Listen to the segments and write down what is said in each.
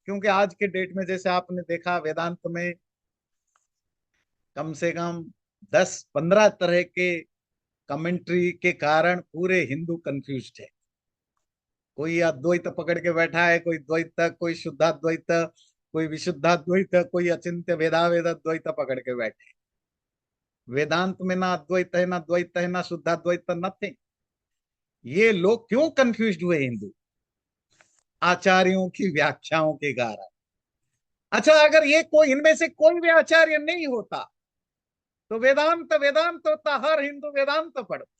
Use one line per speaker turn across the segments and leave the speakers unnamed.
क्योंकि आज के डेट में जैसे आपने देखा वेदांत में कम से कम 10-15 तरह के कमेंट्री के कारण पूरे हिंदू कंफ्यूज्ड है। कोई अद्वैत पकड़ के बैठा है, कोई द्वैत, कोई शुद्धाद्वैत, कोई विशुद्धाद्वैत, कोई अचिंत्य भेदाभेद अद्वैत पकड़ के बैठे। वेदांत में ना अद्वैत है, ना द्वैत है, ना शुद्धाद्वैत, नथिंग। ये लोग क्यों कंफ्यूज्ड हुए हिंदू? आचार्यों की व्याख्याओं के कारण। अच्छा, अगर ये कोई इनमें से कोई भी आचार्य नहीं होता तो वेदांत वेदांत होता, हर हिंदू वेदांत पढ़ता।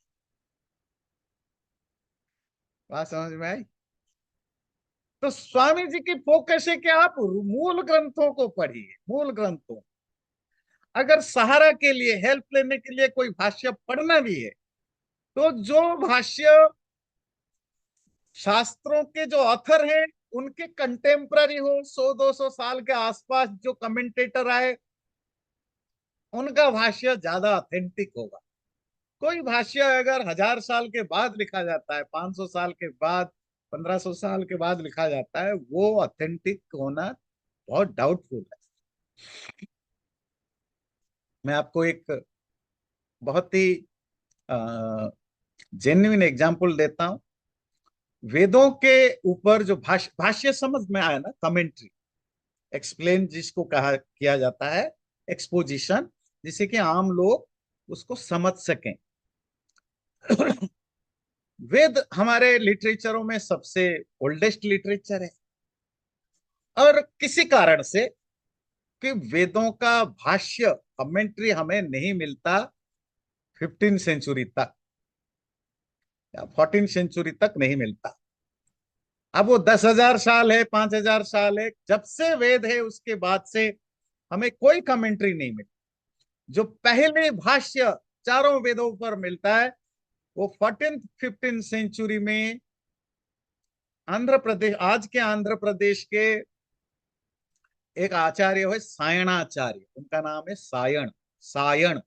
बात समझ में आई? तो स्वामी जी की फोकस है कि आप मूल ग्रंथों को पढ़िए, मूल ग्रंथों। अगर सहारा के लिए, हेल्प लेने के लिए कोई भाष्य पढ़ना भी है तो जो भाष्य शास्त्रों के जो ऑथर हैं उनके कंटेम्पररी हो, 100-200 साल के आसपास जो कमेंटेटर आए, उनका भाष्य ज्यादा ऑथेंटिक होगा। कोई भाष्य अगर 1000 साल के बाद लिखा जाता है, 500 साल के बाद, 1500 साल के बाद लिखा जाता है, वो ऑथेंटिक होना बहुत डाउटफुल है। मैं आपको एक बहुत ही जेन्युइन एग्जाम्पल देता हूं। वेदों के ऊपर जो भाष्य भाष्य समझ में आया ना, कमेंट्री, एक्सप्लेन जिसको कहा किया जाता है, एक्सपोजिशन, जिसे कि आम लोग उसको समझ सकें। वेद हमारे लिटरेचरों में सबसे ओल्डेस्ट लिटरेचर है, और किसी कारण से कि वेदों का भाष्य, कमेंट्री हमें नहीं मिलता 15 सेंचुरी तक या 14 सेंचुरी तक नहीं मिलता। अब वो 10,000 साल है, 5,000 साल है, जब से वेद है उसके बाद से हमें कोई कमेंट्री नहीं मिली। जो पहले भाष्य चारों वेदों पर मिलता है वो 14th-15th सेंचुरी में आंध्र प्रदेश, आज के आंध्र प्रदेश के एक आचार्य है सायणाचार्य, उनका नाम है सायण, सायण।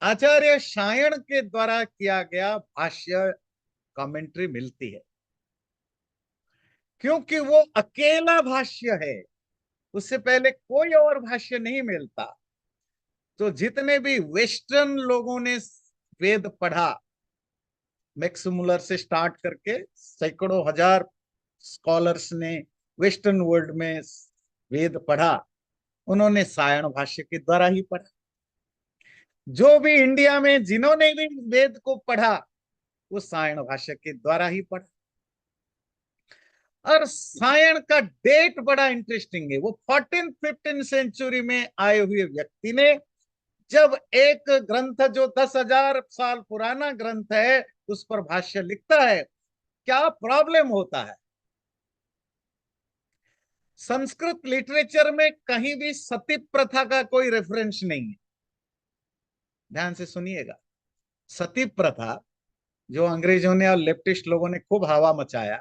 आचार्य सायण के द्वारा किया गया भाष्य कमेंट्री मिलती है, क्योंकि वो अकेला भाष्य है, उससे पहले कोई और भाष्य नहीं मिलता। तो जितने भी वेस्टर्न लोगों ने वेद पढ़ा, मैक्स मुलर से स्टार्ट करके सैकड़ों हजार स्कॉलर्स ने वेस्टर्न वर्ल्ड में वेद पढ़ा, उन्होंने सायण भाष्य के द्वारा ही पढ़ा। जो भी इंडिया में जिन्होंने भी वेद को पढ़ा वो सायण भाष्य के द्वारा ही पढ़ा। और सायण का डेट बड़ा इंटरेस्टिंग है। वो 14th-15th सेंचुरी में आए हुए व्यक्ति ने जब एक ग्रंथ जो 10,000 साल पुराना ग्रंथ है उस पर भाष्य लिखता है, क्या प्रॉब्लम होता है? संस्कृत लिटरेचर में कहीं भी सती प्रथा का कोई रेफरेंस नहीं है। ध्यान से सुनिएगा। सती प्रथा जो अंग्रेजों ने और लेफ्टिस्ट लोगों ने खूब हवा मचाया,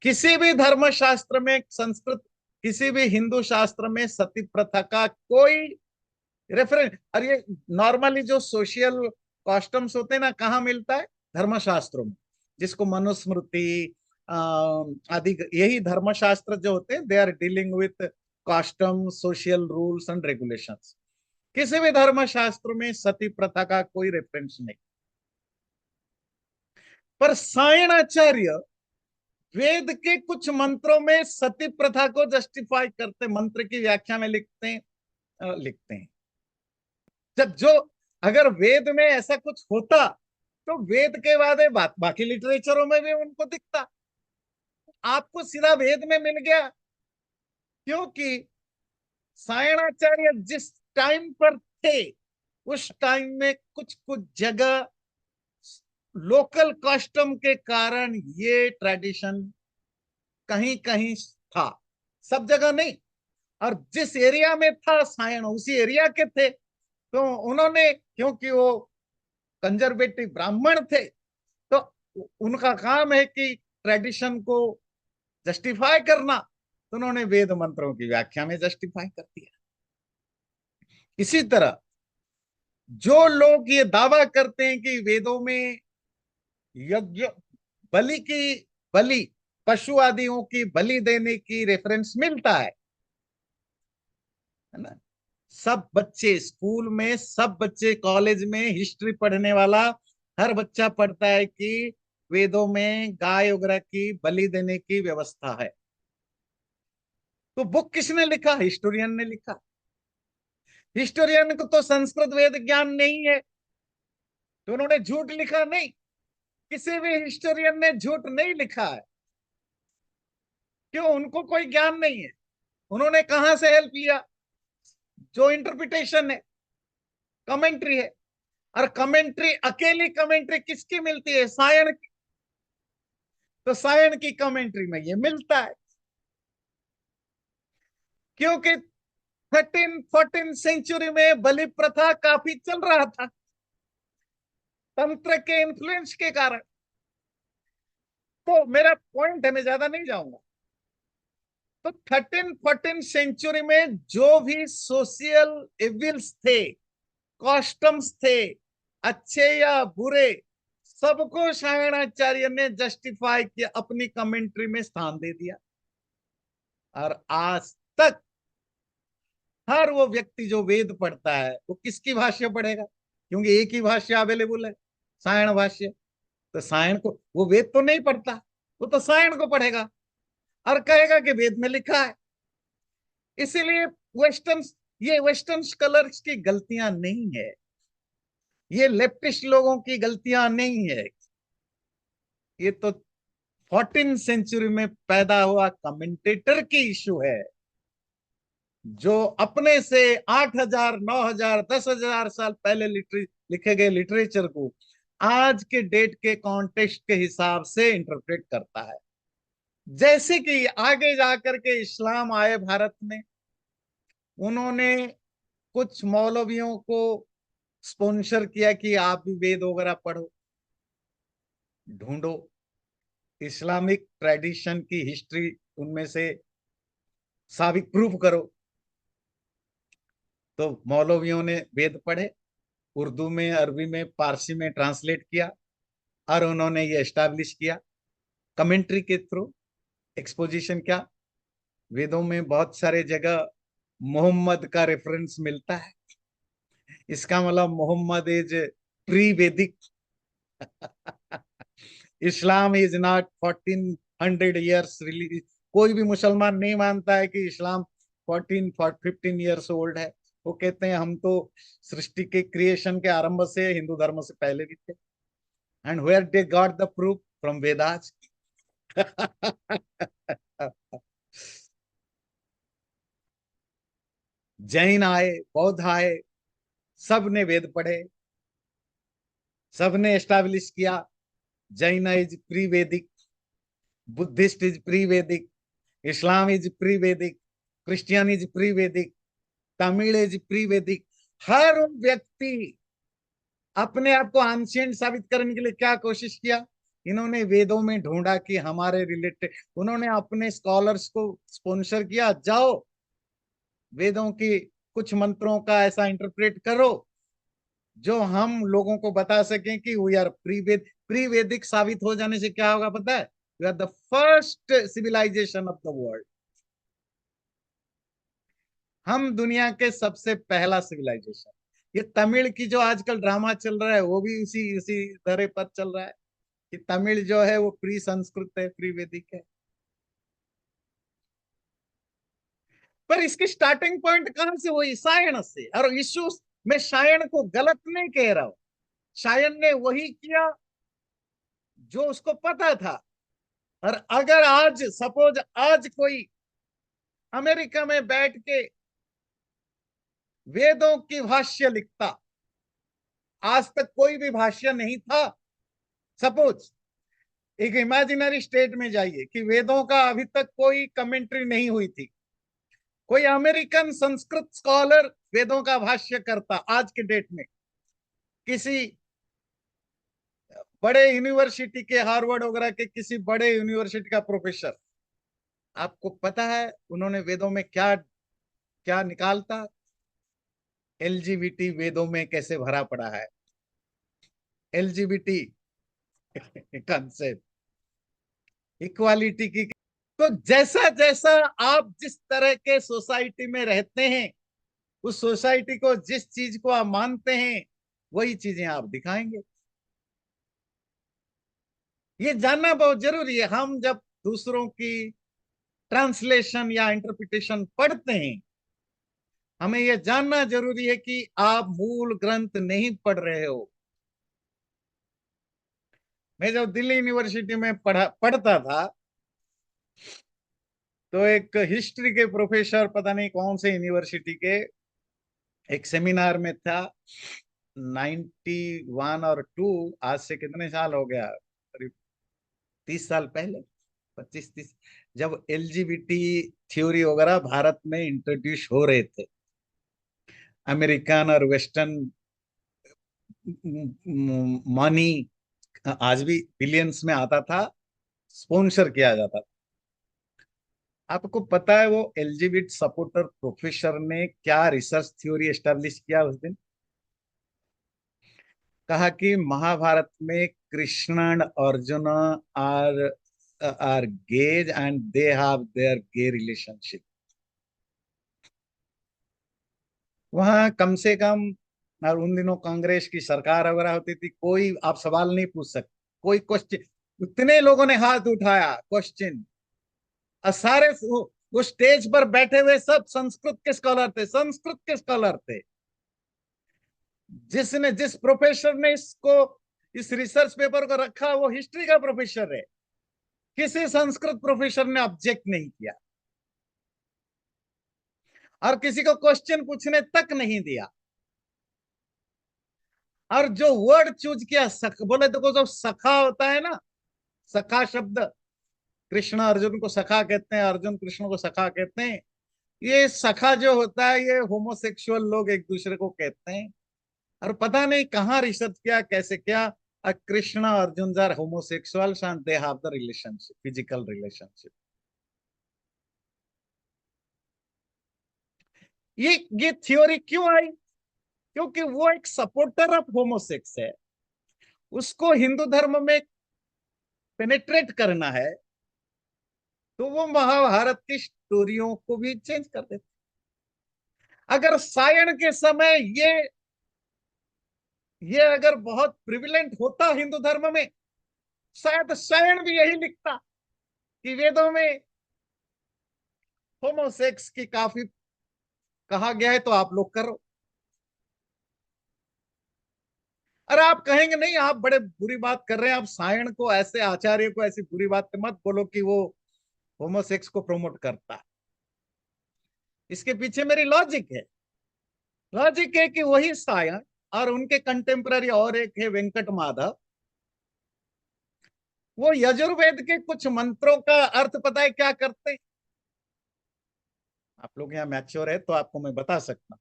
किसी भी धर्मशास्त्र में, संस्कृत किसी भी हिंदू शास्त्र में सती प्रथा का कोई रेफरेंस। और ये नॉर्मली जो सोशल कॉस्टम्स होते हैं ना, कहाँ मिलता है? धर्मशास्त्रों में, जिसको मनुस्मृति आदि, यही धर्मशास्त्र जो होते हैं, they are dealing with custom, social rules and regulations. किसी भी धर्मशास्त्र में सती प्रथा का कोई रेफरेंस नहीं। पर सायणाचार्य वेद के कुछ मंत्रों में सती प्रथा को जस्टिफाई करते, मंत्र की व्याख्या में लिखते हैं, लिखते हैं। जब जो अगर वेद में ऐसा कुछ होता तो वेद के बाद बाकी लिटरेचरों में भी उनको दिखता। आपको सीधा वेद में मिल गया क्योंकि सायणाचार्य जिस टाइम पर थे उस टाइम में कुछ कुछ जगह लोकल कस्टम के कारण ये ट्रेडिशन कहीं कहीं था, सब जगह नहीं। और जिस एरिया में था सायण, उसी एरिया के थे, तो उन्होंने, क्योंकि वो कंजर्वेटिव ब्राह्मण थे, तो उनका काम है कि ट्रेडिशन को जस्टिफाई करना, तो उन्होंने वेद मंत्रों की व्याख्या में जस्टिफाई कर दिया। इसी तरह जो लोग ये दावा करते हैं कि वेदों में यज्ञ, बलि की, बलि पशु आदियों की बलि देने की रेफरेंस मिलता है ना। सब बच्चे स्कूल में, सब बच्चे कॉलेज में, हिस्ट्री पढ़ने वाला हर बच्चा पढ़ता है कि वेदों में गाय वगैरह की बलि देने की व्यवस्था है। तो बुक किसने लिखा? हिस्टोरियन ने लिखा। हिस्टोरियन को तो संस्कृत वेद ज्ञान नहीं है, तो उन्होंने झूठ लिखा नहीं। किसी भी हिस्टोरियन ने झूठ नहीं लिखा है। क्यों? उनको कोई ज्ञान नहीं है। उन्होंने कहां से हेल्प लिया? जो इंटरप्रिटेशन है, कमेंट्री है। और कमेंट्री, अकेली कमेंट्री किसकी मिलती है? सायण की। तो सायण की कमेंट्री में ये मिलता है, क्योंकि 13-14 सेंचुरी में बलि प्रथा काफी चल रहा था, तंत्र के इन्फ्लुएंस के कारण। तो मेरा पॉइंट है, मैं ज्यादा नहीं जाऊंगा। तो 13-14 सेंचुरी में जो भी सोशल एविल्स थे, कॉस्टम्स थे, अच्छे या बुरे, सबको सायणाचार्य ने जस्टिफाई किया, अपनी कमेंट्री में स्थान दे दिया। और आज तक हर वो व्यक्ति जो वेद पढ़ता है वो किसकी भाष्य पढ़ेगा? क्योंकि एक ही भाष्य अवेलेबल है, सायण भाष्य। तो सायण को, वो वेद तो नहीं पढ़ता, वो तो सायण को पढ़ेगा और कहेगा कि वेद में लिखा है। इसीलिए वेस्टर्न, ये वेस्टर्न स्कॉलर्स की गलतियां नहीं है, ये लेफ्टिस्ट लोगों की गलतियां नहीं है। ये तो 14 सेंचुरी में पैदा हुआ कमेंटेटर की इशू है, जो अपने से 8,000, 9,000, 10,000 साल पहले लिखे गए लिटरेचर को आज के डेट के कॉन्टेक्स्ट के हिसाब से इंटरप्रेट करता है। जैसे कि आगे जाकर के इस्लाम आए भारत में, उन्होंने कुछ मौलवियों को स्पॉन्सर किया कि आप भी वेद वगैरह पढ़ो, ढूंढो इस्लामिक ट्रेडिशन की हिस्ट्री, उनमें से साबित प्रूफ करो। तो मौलवियों ने वेद पढ़े, उर्दू में, अरबी में, पारसी में ट्रांसलेट किया, और उन्होंने ये एस्टैब्लिश किया कमेंट्री के थ्रू, एक्सपोजिशन क्या। वेदों में बहुत सारे जगह मोहम्मद का रेफरेंस मिलता है। इसका मतलब मोहम्मद इज प्री वैदिक। Islam is not 1400 years release. कोई भी मुसलमान नहीं मानता है कि इस्लाम 15 ईयर्स ओल्ड है। वो कहते हैं हम तो सृष्टि के क्रिएशन के आरंभ से हिंदू धर्म से पहले भी थे। And where they got the proof? From Vedas. Jain आए, बौद्ध आए, सब ने वेद पढ़े, सब ने एस्टैब्लिश किया जैन इज प्री वैदिक, बुद्धिस्ट इज प्री वैदिक, इस्लाम इज प्री वैदिक, क्रिश्चियन इज प्री वैदिक, तमिल इज प्री वैदिक। हर व्यक्ति अपने आप को एंशिएंट साबित करने के लिए क्या कोशिश किया? इन्होंने वेदों में ढूंढा कि हमारे रिलेटेड, उन्होंने अपने स्कॉलर्स को स्पॉन्सर किया, जाओ वेदों की कुछ मंत्रों का ऐसा इंटरप्रेट करो जो हम लोगों को बता सकें कि वी आर प्री वैदिक। साबित हो जाने से क्या होगा पता है? We are the first civilization of the world. हम दुनिया के सबसे पहला सिविलाइजेशन। ये तमिल की जो आजकल ड्रामा चल रहा है वो भी इसी इसी धरे पर चल रहा है कि तमिल जो है वो प्री संस्कृत है, प्री वैदिक है। पर इसकी स्टार्टिंग पॉइंट कहां से हुई? सायण से। और इशू, मैं सायण को गलत नहीं कह रहा हूं, सायण ने वही किया जो उसको पता था। और अगर आज सपोज आज कोई अमेरिका में बैठ के वेदों की भाष्य लिखता, आज तक कोई भी भाष्य नहीं था। सपोज एक इमेजिनरी स्टेट में जाइए कि वेदों का अभी तक कोई कमेंट्री नहीं हुई थी, कोई अमेरिकन संस्कृत स्कॉलर वेदों का भाष्य करता आज के डेट में, किसी बड़े यूनिवर्सिटी के, हार्वर्ड वगैरह के किसी बड़े यूनिवर्सिटी का प्रोफेसर, आपको पता है उन्होंने वेदों में क्या क्या निकालता? एलजीबीटी वेदों में कैसे भरा पड़ा है, एलजीबीटी कंसेप्ट। इक्वालिटी की। तो जैसा जैसा आप जिस तरह के सोसाइटी में रहते हैं, उस सोसाइटी को जिस चीज को आप मानते हैं, वही चीजें आप दिखाएंगे। ये जानना बहुत जरूरी है। हम जब दूसरों की ट्रांसलेशन या इंटरप्रिटेशन पढ़ते हैं, हमें यह जानना जरूरी है कि आप मूल ग्रंथ नहीं पढ़ रहे हो। मैं जब दिल्ली यूनिवर्सिटी में पढ़ता था, तो एक हिस्ट्री के प्रोफेसर, पता नहीं कौन से यूनिवर्सिटी के, एक सेमिनार में था। 91 और 2, आज से कितने साल हो गया, करीब 30 साल पहले, 25-30, जब एलजीबीटी थ्योरी वगैरह भारत में इंट्रोड्यूस हो रहे थे। अमेरिकन और वेस्टर्न मनी, आज भी बिलियंस में आता था, स्पॉन्सर किया जाता था। आपको पता है वो एलजीबीटी सपोर्टर प्रोफेसर ने क्या रिसर्च थ्योरी एस्टेब्लिश किया उस दिन? कहा कि महाभारत में Krishna and Arjuna are are gays and they have their gay relationship. वहां कम से कम, और उन दिनों कांग्रेस की सरकार वगैरह होती थी, कोई आप सवाल नहीं पूछ सकते, कोई क्वेश्चन। उतने लोगों ने हाथ उठाया क्वेश्चन, और सारे वो स्टेज पर बैठे हुए सब संस्कृत के स्कॉलर थे, संस्कृत के स्कॉलर थे। जिसने, जिस प्रोफेसर ने इसको, इस रिसर्च पेपर को रखा, वो हिस्ट्री का प्रोफेसर है। किसी संस्कृत प्रोफेसर ने ऑब्जेक्ट नहीं किया, और किसी को क्वेश्चन पूछने तक नहीं दिया। और जो वर्ड चूज किया, बोले देखो, जो सखा होता है ना, सखा शब्द, कृष्ण अर्जुन को सखा कहते हैं, अर्जुन कृष्ण को सखा कहते हैं। ये सखा जो होता है, ये होमोसेक्सुअल लोग एक दूसरे को कहते हैं। और पता नहीं कहाँ रिसर्च किया, कैसे किया, Krishna Arjuna are homosexuals and they have the relationship, physical relationship. ये थ्योरी क्यों आई? क्योंकि वो एक सपोर्टर ऑफ होमोसेक्स है, उसको हिंदू धर्म में पेनेट्रेट करना है, तो वो महाभारत की स्टोरियों को भी चेंज कर देते। अगर सायण के समय ये अगर बहुत प्रिविलेंट होता हिंदू धर्म में, शायद सायण भी यही लिखता कि वेदों में होमोसेक्स की काफी कहा गया है, तो आप लोग करो। अरे आप कहेंगे नहीं, आप बड़े बुरी बात कर रहे हैं, आप सायण को ऐसे, आचार्य को ऐसी बुरी बात मत बोलो कि वो होमोसेक्स को प्रमोट करता है। इसके पीछे मेरी लॉजिक है। लॉजिक है कि वही सायण और उनके कंटेम्पररी और एक है वेंकट माधव, वो यजुर्वेद के कुछ मंत्रों का अर्थ पता है क्या करते हैं? आप लोग यहाँ मैच्योर है तो आपको मैं बता सकता हूँ।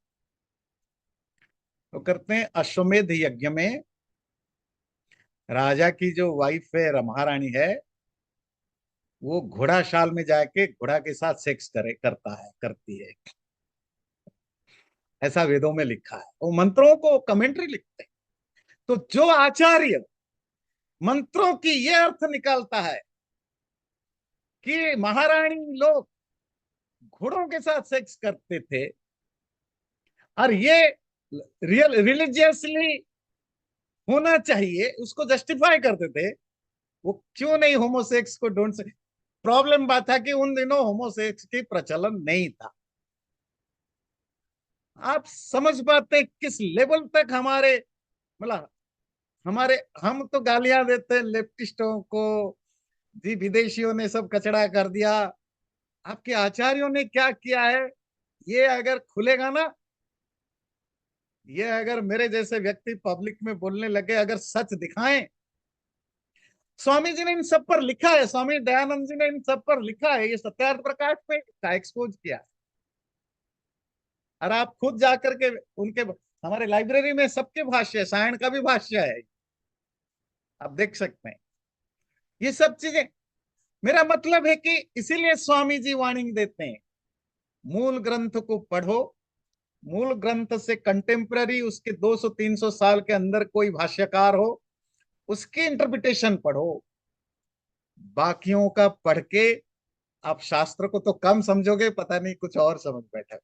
वो करते हैं, अश्वमेध यज्ञ में राजा की जो वाइफ है, महारानी है, वो घोड़ा शाल में जाके घोड़ा के साथ सेक्स करता है, करती है। ऐसा वेदों में लिखा है। वो मंत्रों को कमेंट्री लिखते हैं। तो जो आचार्य मंत्रों की ये अर्थ निकालता है कि महारानी लोग घोड़ों के साथ सेक्स करते थे, और ये रिलीजियसली होना चाहिए, उसको जस्टिफाई करते थे, वो क्यों नहीं होमोसेक्स को डोंट से। प्रॉब्लम बात था कि उन दिनों होमोसेक्स की प्रचलन नहीं था। आप समझ पाते किस लेवल तक हमारे, मतलब हमारे, हम तो गालियां देते लेफ्टिस्टों को, जी विदेशियों ने सब कचड़ा कर दिया। आपके आचार्यों ने क्या किया है, ये अगर खुलेगा ना, ये अगर मेरे जैसे व्यक्ति पब्लिक में बोलने लगे, अगर सच दिखाएं, स्वामी जी ने इन सब पर लिखा है, स्वामी दयानंद जी ने इन सब पर लिखा है, ये सत्यार्थ प्रकाश पे का एक्सपोज किया है। और आप खुद जाकर के उनके, हमारे लाइब्रेरी में सबके भाष्य है, सायण का भी भाष्य है, आप देख सकते हैं ये सब चीजें। मेरा मतलब है कि इसीलिए स्वामी जी वार्निंग देते हैं, मूल ग्रंथ को पढ़ो। मूल ग्रंथ से कंटेम्पररी, उसके 200-300 साल के अंदर कोई भाष्यकार हो, उसकी इंटरप्रिटेशन पढ़ो। बाकियों का पढ़ के आप शास्त्र को तो कम समझोगे, पता नहीं कुछ और समझ बैठे।